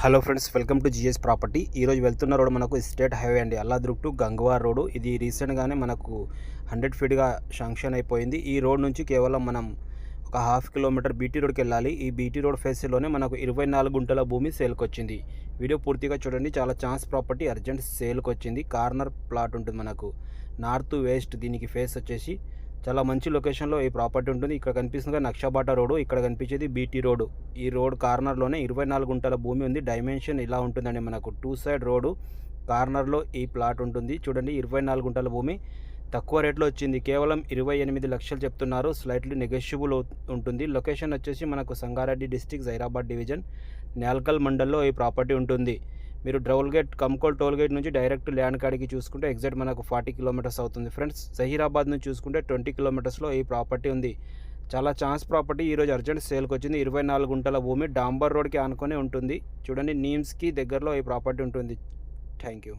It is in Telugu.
Hello friends, welcome to GS property. ఈరోజు వెళ్తున్న రోడ్ మనకు స్టేట్ హైవే అండి, అల్లాదుర్గ్ టు గంగవార్ రోడ్. ఇది రీసెంట్గానే మనకు 100 ఫీట్గా శాంక్షన్ అయిపోయింది. ఈ రోడ్ నుంచి కేవలం మనం ఒక ½ కిలోమీటర్ బీటీ రోడ్కి వెళ్ళాలి. ఈ బీటీ రోడ్ ఫేస్లోనే మనకు 24 గుంటల భూమి సేల్కి వచ్చింది. వీడియో పూర్తిగా చూడండి. చాలా ఛాన్స్ ప్రాపర్టీ, అర్జెంట్ సేల్కి వచ్చింది. కార్నర్ ప్లాట్ ఉంటుంది మనకు, నార్త్ వెస్ట్. దీనికి ఫేస్ వచ్చేసి చాలా మంచి లొకేషన్లో ఈ ప్రాపర్టీ ఉంటుంది. ఇక్కడ కనిపిస్తుంది నక్షబాట రోడ్డు, ఇక్కడ కనిపించేది బీటీ రోడ్డు. ఈ రోడ్ కార్నర్లోనే 24 గుంటల భూమి ఉంది. డైమెన్షన్ ఇలా ఉంటుందండి, మనకు 2 సైడ్ రోడ్డు, కార్నర్లో ఈ ప్లాట్ ఉంటుంది. చూడండి, 24 గుంటల భూమి తక్కువ రేట్లో వచ్చింది. కేవలం 28 లక్షలు చెప్తున్నారు. స్లైట్లీ నెగోషియబుల్ ఉంటుంది. లొకేషన్ వచ్చేసి మనకు సంగారెడ్డి డిస్టిక్, జైరాబాద్ డివిజన్, న్యాల్కల్ మండల్లో ఈ ప్రాపర్టీ ఉంటుంది. మీరు కంకోల్ టోల్ గేట్ నుంచి డైరెక్ట్ ల్యాండ్ కాడికి చూసుకుంటే ఎగ్జాక్ట్ మనకు 40 కిలోమీటర్స్ అవుతుంది ఫ్రెండ్స్. జహీరాబాద్ నుంచి చూసుకుంటే 20 కిలోమీటర్స్లో ఈ ప్రాపర్టీ ఉంది. చాలా ఛాన్స్ ప్రాపర్టీ. ఈరోజు అర్జెంట్ సేల్కి వచ్చింది. 24 గుంటల భూమి డాంబర్ రోడ్కి ఆనుకొని ఉంటుంది. చూడండి, నీమ్స్కి దగ్గరలో ఈ ప్రాపర్టీ ఉంటుంది. Thank you.